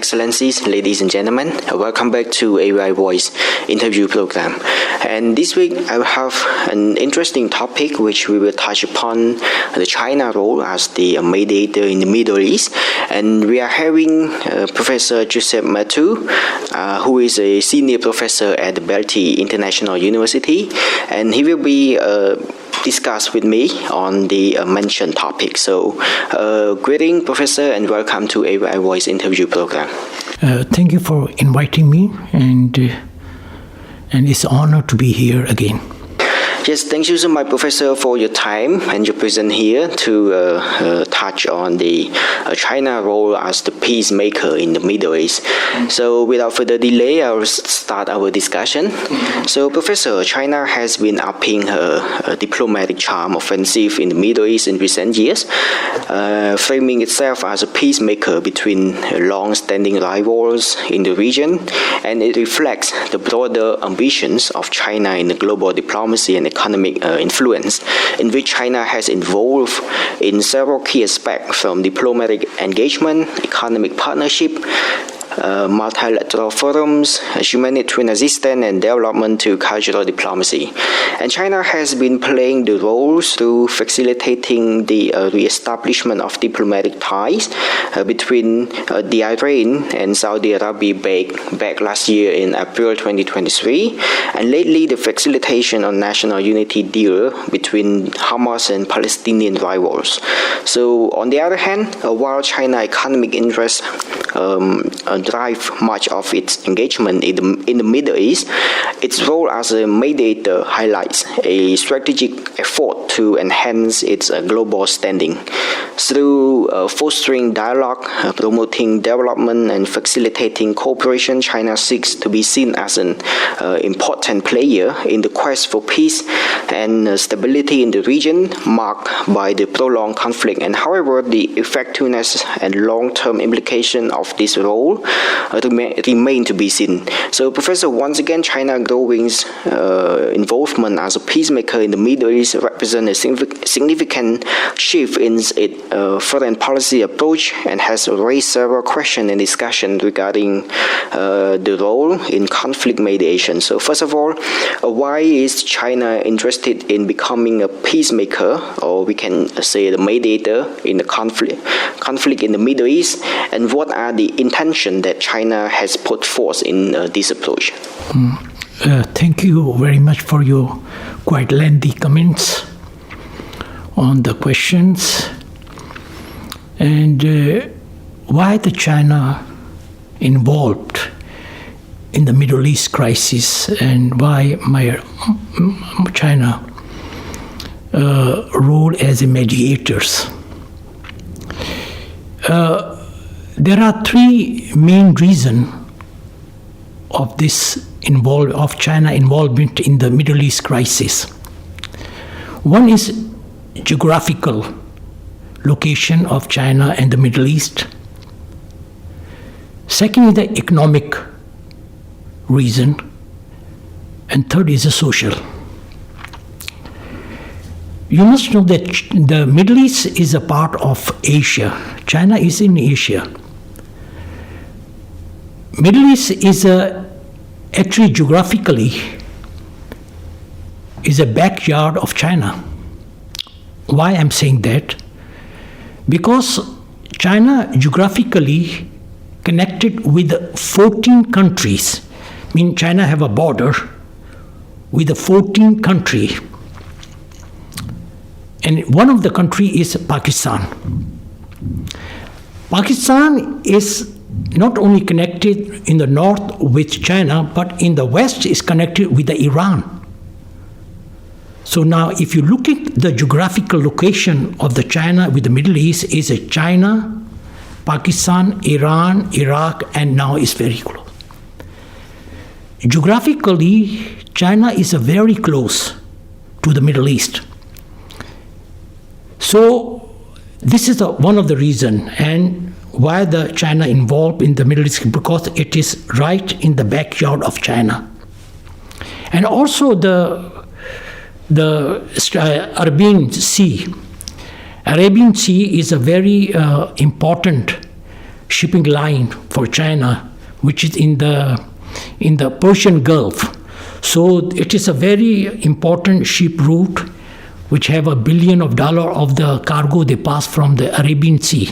Excellencies, ladies and gentlemen, welcome back to AY Voice interview program. And this week I will have an interesting topic which we will touch upon the China role as the mediator in the Middle East. And we are having Professor Joseph Matthew, who is a senior professor at the Belty International University, and he will be discuss with me on the mentioned topic. So, greeting, Professor, and welcome to AY Voice interview program. Thank you for inviting me, and it's an honor to be here again. Yes, thank you so much, Professor, for your time and your presence here to touch on the China role as the peacemaker in the Middle East. So without further delay, I'll start our discussion. So, Professor, China has been upping her diplomatic charm offensive in the Middle East in recent years, framing itself as a peacemaker between long-standing rivals in the region, and it reflects the broader ambitions of China in the global diplomacy and economic influence, in which China has involved in several key aspects from diplomatic engagement, economic partnership, multilateral forums, humanitarian assistance and development to cultural diplomacy. And China has been playing the roles through facilitating the re-establishment of diplomatic ties between the Iran and Saudi Arabia back last year in April 2023, and lately the facilitation of national unity deal between Hamas and Palestinian rivals. So on the other hand, while China economic interests drive much of its engagement in the Middle East, its role as a mediator highlights a strategic effort to enhance its global standing. Through fostering dialogue, promoting development, and facilitating cooperation, China seeks to be seen as an important player in the quest for peace and stability in the region marked by the prolonged conflict. And however, the effectiveness and long-term implication of this role remain to be seen. So, Professor, once again, China's growing involvement as a peacemaker in the Middle East represents a significant shift in its foreign policy approach and has raised several questions and discussions regarding the role in conflict mediation. So, first of all, why is China interested in becoming a peacemaker, or we can say the mediator in the conflict in the Middle East, and what are the intentions that China has put forth in this approach? Thank you very much for your quite lengthy comments on the questions. And why the China involved in the Middle East crisis, and why China role as a mediators. There are three main reasons of this of China involvement in the Middle East crisis. One is geographical location of China and the Middle East. Second is the economic reason, and third is the social. You must know that the Middle East is a part of Asia. China is in Asia. Middle East is actually geographically is a backyard of China. Why I'm saying that? Because China geographically connected with 14 countries. I mean, China have a border with the 14 countries. And one of the country is Pakistan. Pakistan is not only connected in the north with China, but in the west is connected with the Iran. So now if you look at the geographical location of the China with the Middle East, is China, Pakistan, Iran, Iraq, and now is very close. Geographically, China is very close to the Middle East. So this is one of the reasons, and why the China involved in the Middle East, because it is right in the backyard of China. And also the Arabian Sea is a very important shipping line for China, which is in the Persian Gulf. So it is a very important ship route, which have $1 billion of the cargo they pass from the Arabian Sea.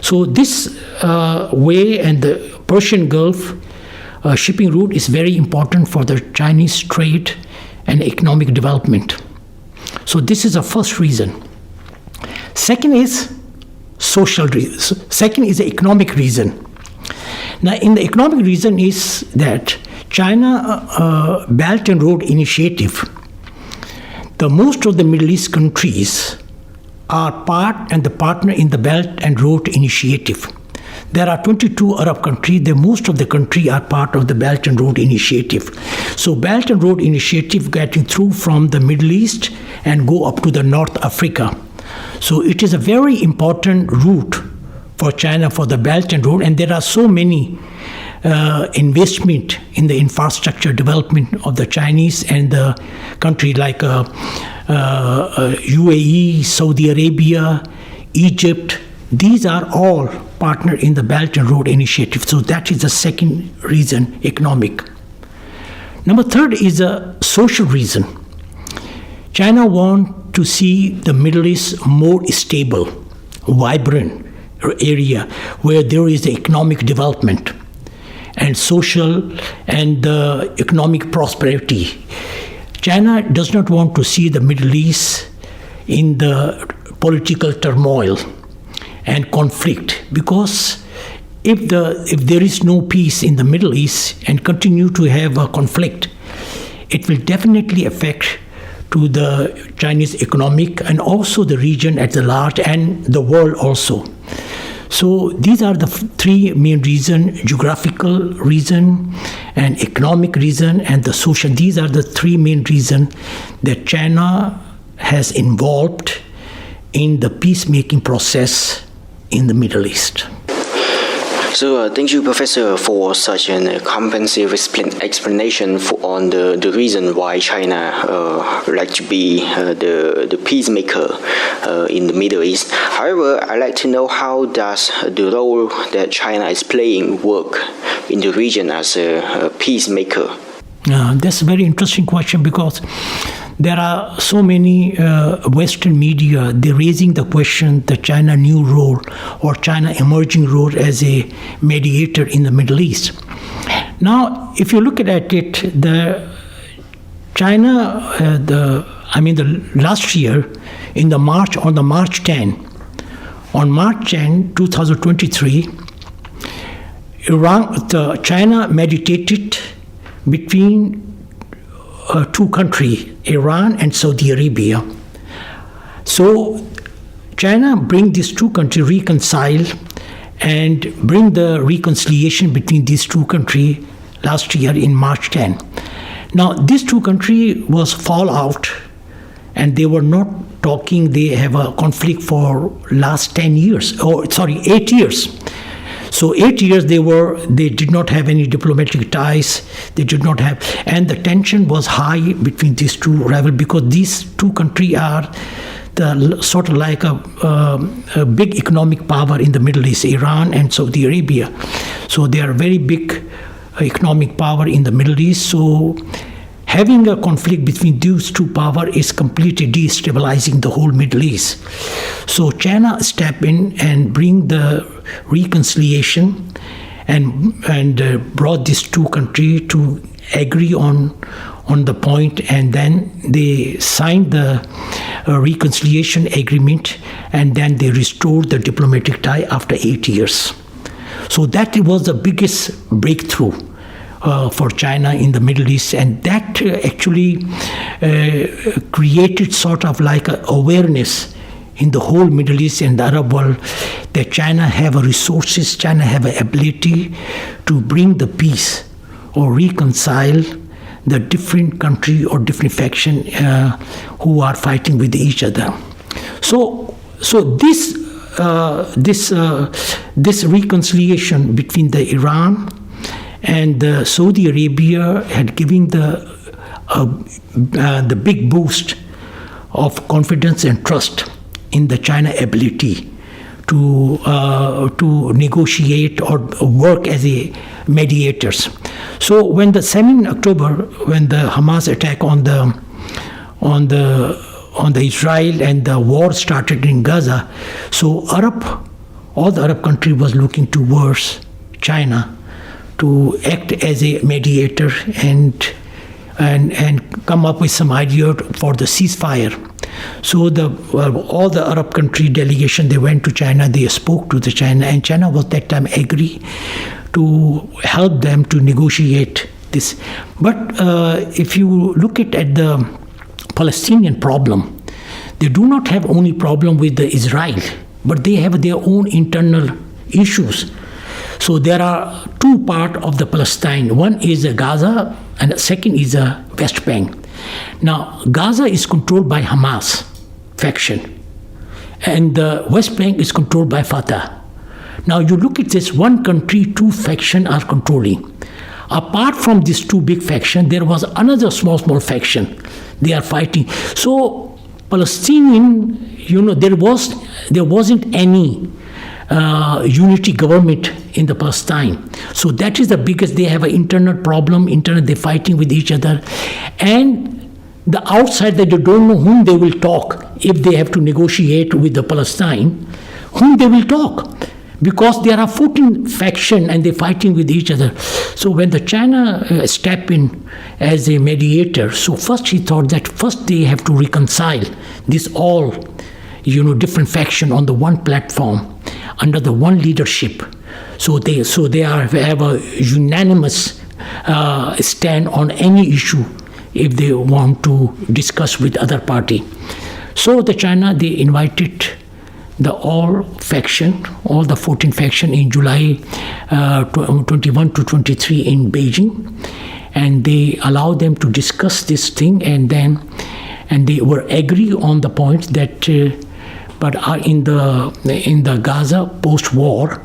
So this way and the Persian Gulf shipping route is very important for the Chinese trade and economic development. So this is the first reason. Second is social reason. Second is the economic reason. Now, in the economic reason is that China Belt and Road Initiative, most of the Middle East countries are part and the partner in the Belt and Road Initiative. There are 22 Arab countries. Most of the countries are part of the Belt and Road Initiative. So Belt and Road Initiative getting through from the Middle East and go up to the North Africa. So it is a very important route for China for the Belt and Road, and there are so many investment in the infrastructure development of the Chinese and the country like UAE, Saudi Arabia, Egypt. These are all partner in the Belt and Road Initiative. So that is the second reason, economic. Number third is a social reason. China wants to see the Middle East more stable, vibrant area where there is economic development and social and economic prosperity. China does not want to see the Middle East in the political turmoil and conflict, because if there is no peace in the Middle East and continue to have a conflict, it will definitely affect to the Chinese economic and also the region at the large and the world also. So these are the three main reasons: geographical reason and economic reason and the social. These are the three main reasons that China has involved in the peacemaking process in the Middle East. So thank you, Professor, for such a comprehensive explanation on the reason why China like to be the peacemaker in the Middle East. However, I'd like to know, how does the role that China is playing work in the region as a peacemaker? That's a very interesting question, because there are so many Western media, they're raising the question, the China new role or China emerging role as a mediator in the Middle East. Now, if you look at it, the last year, on March 10, 2023, China meditated between two countries, Iran and Saudi Arabia. So China bring these two countries reconcile and bring the reconciliation between these two countries last year in March 10. Now these two countries was fall out and they were not talking. They have a conflict for last 8 years. So 8 years they did not have any diplomatic ties. They did not have, and the tension was high between these two rivals, because these two countries are the sort of like a big economic power in the Middle East, Iran and Saudi Arabia. So they are very big economic power in the Middle East. So having a conflict between these two powers is completely destabilizing the whole Middle East. So China step in and bring the reconciliation and brought these two countries to agree on the point, and then they signed the reconciliation agreement, and then they restored the diplomatic tie after 8 years. So that was the biggest breakthrough for China in the Middle East, and that actually created sort of like an awareness in the whole Middle East and the Arab world that China have resources, China have an ability to bring the peace or reconcile the different country or different faction who are fighting with each other. So this reconciliation between the Iran and Saudi Arabia had given the big boost of confidence and trust in the China ability to negotiate or work as a mediators. So when the 7th October, when the Hamas attack on the Israel and the war started in Gaza, so all the Arab country was looking towards China to act as a mediator and come up with some idea for the ceasefire. So all the Arab country delegation, they went to China, they spoke to the China, and China was that time agree to help them to negotiate this. But if you look at the Palestinian problem, they do not have only problem with the Israel, but they have their own internal issues. So there are two parts of the Palestine. One is Gaza, and the second is West Bank. Now, Gaza is controlled by Hamas faction, and the West Bank is controlled by Fatah. Now, you look at this, one country, two factions are controlling. Apart from these two big factions, there was another small faction. They are fighting. So, Palestinian, there wasn't any unity government in the Palestine. So that is the biggest. They have an internal problem. They're fighting with each other, and the outside that they don't know whom they will talk if they have to negotiate with the Palestine, whom they will talk, because there are 14 factions and they're fighting with each other. So when the China step in as a mediator, so first he thought that first they have to reconcile this all, different faction on the one platform under the one leadership. So they have a unanimous stand on any issue if they want to discuss with other party. So the China, they invited all the 14 faction in July 21 to 23 in Beijing, and they allowed them to discuss this thing, and they were agree on the point that but in the Gaza post-war,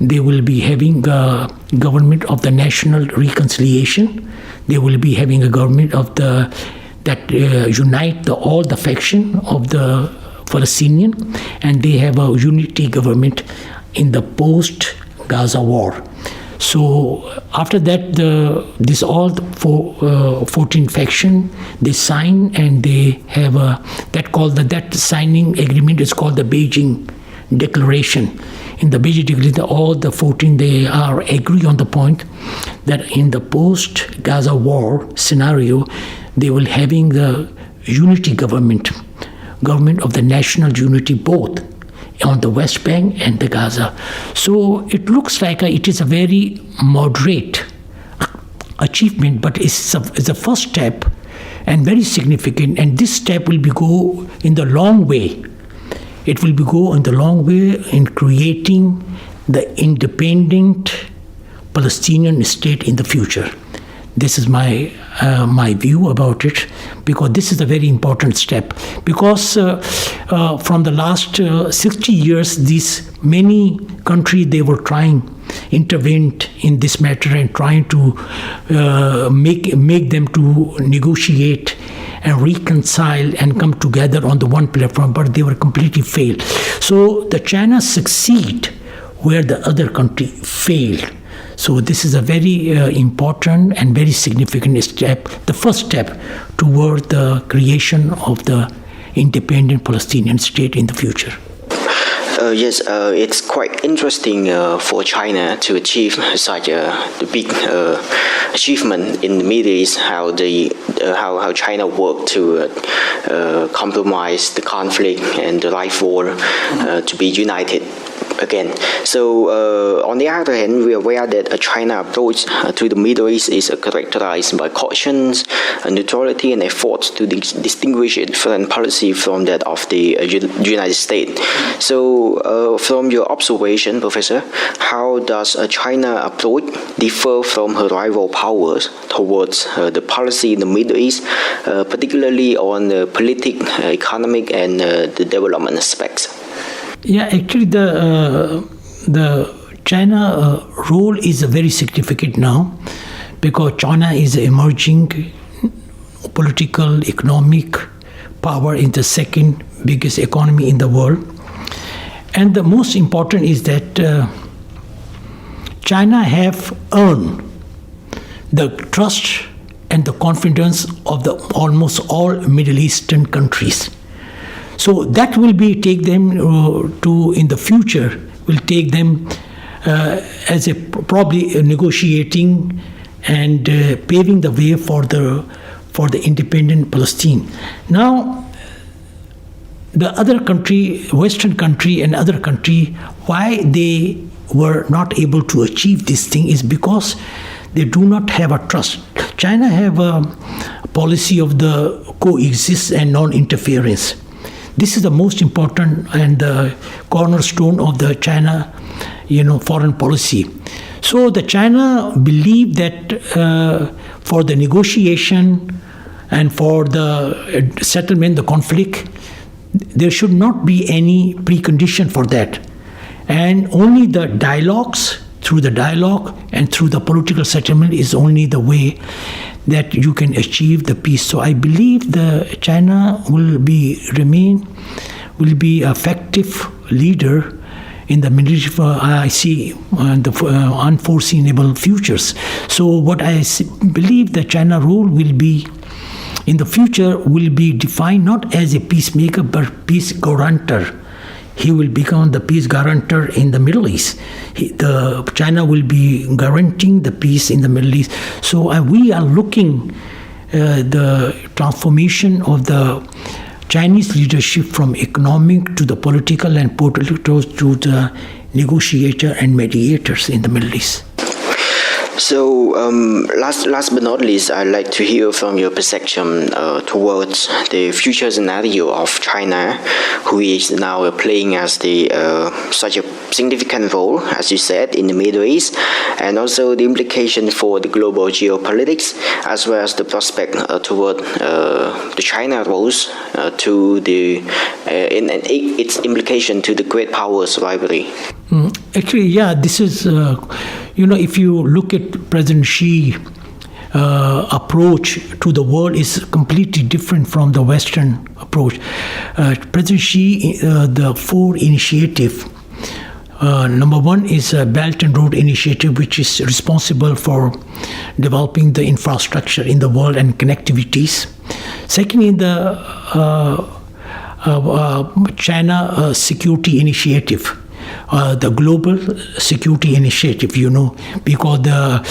they will be having a government of the national reconciliation. They will be having a government of that unite all the faction of the Palestinian, and they have a unity government in the post-Gaza war. So after that, this all 14 faction, they sign, and they have that signing agreement is called the Beijing Declaration. In the Beijing Declaration, all the 14, they are agree on the point that in the post-Gaza war scenario, they will having the unity government of the national unity, both on the West Bank and the Gaza. So it looks like it is a very moderate achievement, but it's a first step and very significant. And this step will go in the long way. It will go in the long way in creating the independent Palestinian state in the future. This is my view about it, because this is a very important step. Because from the last 60 years, these many countries, they were intervened in this matter and trying to make them to negotiate and reconcile and come together on the one platform, but they were completely failed. So the China succeed where the other country failed. So this is a very important and very significant step, the first step toward the creation of the independent Palestinian state in the future. Yes, it's quite interesting for China to achieve such a big achievement in the Middle East. How China worked to compromise the conflict and the life war to be united again. So on the other hand, we are aware that China approach to the Middle East is characterized by caution, neutrality, and efforts to distinguish its foreign policy from that of the United States. So from your observation, Professor, how does China approach differ from her rival powers towards the policy in the Middle East, particularly on the political, economic, and the development aspects? Yeah, actually, the China role is very significant now, because China is emerging political, economic power in the second biggest economy in the world, And the most important is that China have earned the trust and the confidence of the almost all Middle Eastern countries. So that will be take them to in the future will take them as a probably negotiating and paving the way for the independent Palestine. Now, the other country, Western country and other country, why they were not able to achieve this thing is because they do not have a trust. China have a policy of the coexist and non-interference. This is the most important and the cornerstone of the China, foreign policy. So the China believe that for the negotiation and for the settlement, the conflict, there should not be any precondition for that. And only the dialogues, through the dialogue and through the political settlement is only the way that you can achieve the peace. So I believe the China will be effective leader in the Middle East. I see the unforeseeable futures. So what I believe the China role will be in the future will be defined not as a peacemaker but peace guarantor. He will become the peace guarantor in the Middle East. China will be guaranteeing the peace in the Middle East. So we are looking the transformation of the Chinese leadership from economic to the political and political to the negotiator and mediators in the Middle East. So, last but not least, I'd like to hear from your perception towards the future scenario of China, who is now playing as such a significant role, as you said, in the Middle East, and also the implication for the global geopolitics, as well as the prospect toward the China roles to in its implication to the great powers rivalry. Actually, yeah, this is, if you look at President Xi approach to the world is completely different from the Western approach. President Xi, the 4 initiative, number 1 is a Belt and Road Initiative, which is responsible for developing the infrastructure in the world and connectivities. Second is the China Security Initiative. The Global Security Initiative, because the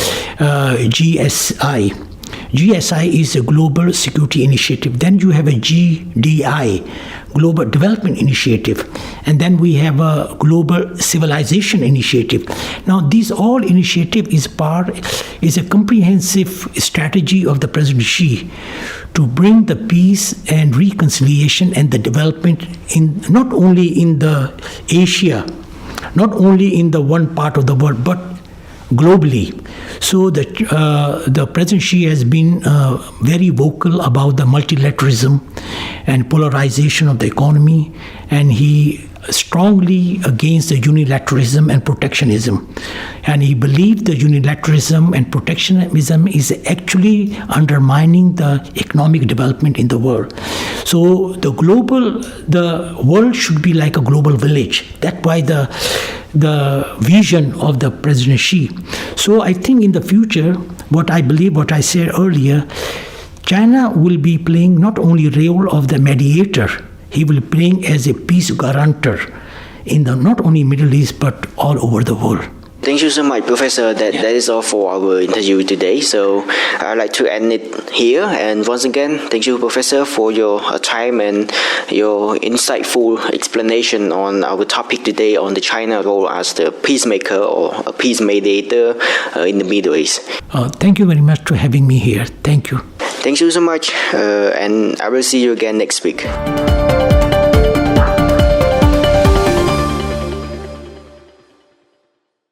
GSI is a Global Security Initiative. Then you have a GDI, Global Development Initiative. And then we have a Global Civilization Initiative. Now, these all initiative is a comprehensive strategy of the President Xi to bring the peace and reconciliation and the development in not only in the Asia, not only in the one part of the world, but globally. So the President Xi has been very vocal about the multilateralism and polarization of the economy, and he strongly against the unilateralism and protectionism. And he believed the unilateralism and protectionism is actually undermining the economic development in the world. So the world should be like a global village. That's why the vision of the President Xi. So I think in the future, what I said earlier, China will be playing not only role of the mediator, he will be playing as a peace guarantor in the not only Middle East but all over the world. Thank you so much, Professor. That is all for our interview today. So I'd like to end it here. And once again, thank you, Professor, for your time and your insightful explanation on our topic today on the China role as the peacemaker or a peace mediator in the Middle East. Thank you very much for having me here. Thank you. Thank you so much. And I will see you again next week.